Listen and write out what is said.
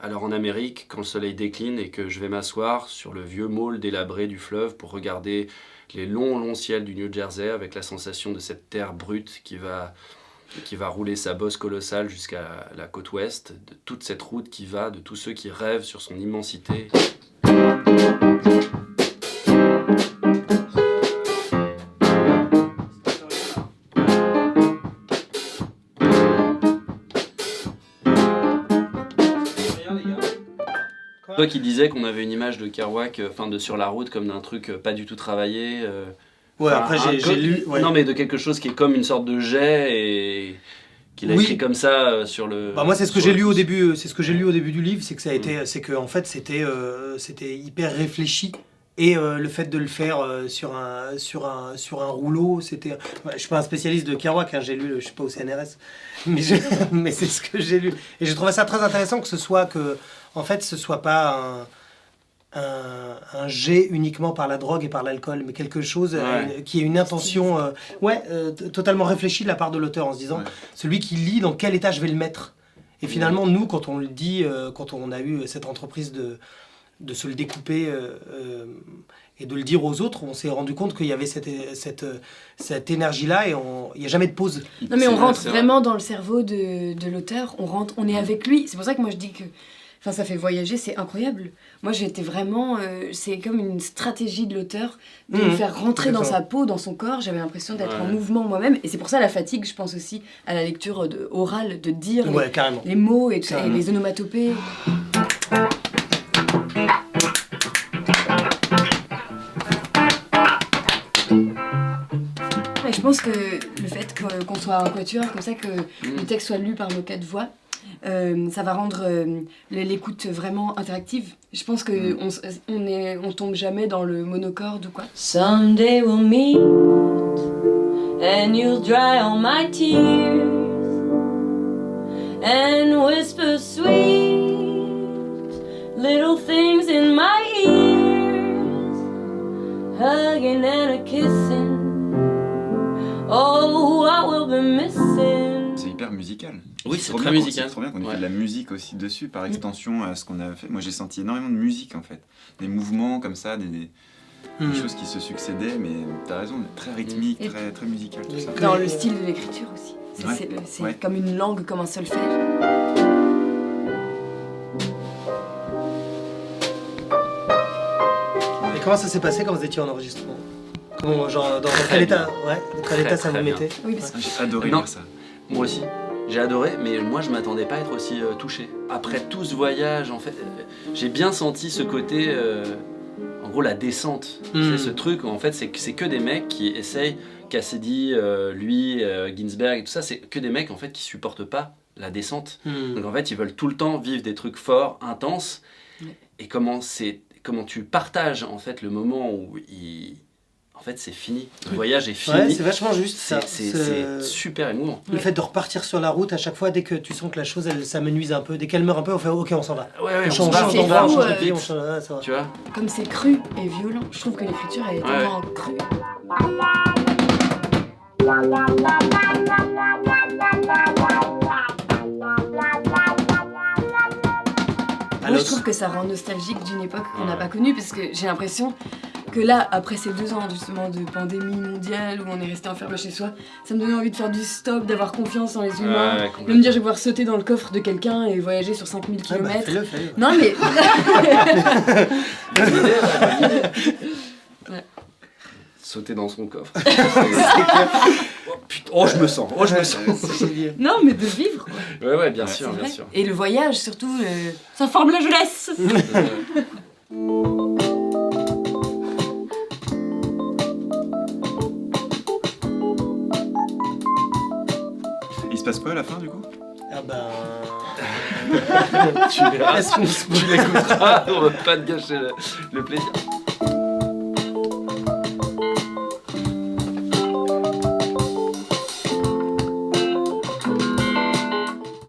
Alors en Amérique, quand le soleil décline et que je vais m'asseoir sur le vieux môle délabré du fleuve pour regarder les longs ciels du New Jersey avec la sensation de cette terre brute qui va rouler sa bosse colossale jusqu'à la côte ouest, de toute cette route qui va, de tous ceux qui rêvent sur son immensité. Toi qui disais qu'on avait une image de Kerouac, de sur la route comme d'un truc pas du tout travaillé. Ouais, après j'ai lu. Ouais. Non, mais de quelque chose qui est comme une sorte de jet et qu'il a écrit comme ça sur le. Bah moi c'est ce que j'ai lu au début. C'est ce que j'ai lu au début du livre, c'est que ça a été, c'est que en fait c'était hyper réfléchi. Et le fait de le faire sur un rouleau, c'était. Ouais, je suis pas un spécialiste de Kerouac, hein, j'ai lu, je suis pas au CNRS, mais c'est ce que j'ai lu. Et j'ai trouvé ça très intéressant que ce soit pas un jet uniquement par la drogue et par l'alcool, mais quelque chose qui ait une intention totalement réfléchie de la part de l'auteur en se disant celui qui lit dans quel état je vais le mettre. Et finalement nous quand on le dit, quand on a eu cette entreprise de se le découper et de le dire aux autres, on s'est rendu compte qu'il y avait cette énergie-là et il n'y a jamais de pause. Non mais on rentre vraiment dans le cerveau de l'auteur, on est avec lui. C'est pour ça que moi je dis que ça fait voyager, c'est incroyable. Moi j'étais vraiment, c'est comme une stratégie de l'auteur de me faire rentrer dans sa peau, dans son corps. J'avais l'impression d'être en mouvement moi-même. Et c'est pour ça la fatigue, je pense aussi à la lecture orale, de dire les mots et les onomatopées. Je pense que le fait qu'on soit un quatuor, comme ça, que le texte soit lu par nos 4 voix, ça va rendre l'écoute vraiment interactive. Je pense qu'on tombe jamais dans le monocorde ou quoi. Someday we'll meet and you'll dry all my tears and whisper sweet little things in my ears, hugging and a kissing. Oh, I will be missing. C'est hyper musical. Oui, c'est très musical. C'est trop bien qu'on ait fait de la musique aussi dessus, par extension à ce qu'on avait fait. Moi, j'ai senti énormément de musique en fait. Des mouvements comme ça, des choses qui se succédaient, mais t'as raison, très rythmique, très musical tout ça. Dans le style de l'écriture aussi. C'est comme une langue, comme un solfège. Et comment ça s'est passé quand vous étiez en enregistrement? Genre dans quel état, ça vous mettait? Oui, parce que j'ai adoré lire ça. Moi aussi, j'ai adoré, mais moi je m'attendais pas à être aussi touché. Après tout ce voyage, en fait, j'ai bien senti ce côté, en gros la descente. C'est ce truc où en fait c'est que des mecs qui essayent, Cassidy, lui, Ginsberg et tout ça, c'est que des mecs en fait qui supportent pas la descente. Donc en fait ils veulent tout le temps vivre des trucs forts, intenses. Et comment tu partages en fait le moment où en fait, c'est fini. Le voyage est fini. Ouais, c'est vachement juste. C'est super émouvant. Le fait de repartir sur la route à chaque fois, dès que tu sens que la chose, ça menuise un peu, dès qu'elle meurt un peu, on fait OK, on s'en va. Ouais, on change d'endroit, on change de pays, on change. Ça va. Tu vois ? Comme c'est cru et violent, je trouve que l'écriture est tellement crue. Moi, je trouve que ça rend nostalgique d'une époque qu'on n'a pas connue, parce que j'ai l'impression que là, après ces 2 ans justement de pandémie mondiale où on est resté enfermé chez soi, ça me donnait envie de faire du stop, d'avoir confiance en les humains, de me dire je vais pouvoir sauter dans le coffre de quelqu'un et voyager sur 5000 km. Fais-le. Non mais... Sauter dans son coffre. Oh putain, je me sens. Non mais de vivre quoi. Ouais, bien sûr. Et le voyage surtout, ça forme la jeunesse. Il se passe quoi à la fin du coup? Ah ben... tu verras, tu l'écouteras, on va pas te gâcher le plaisir.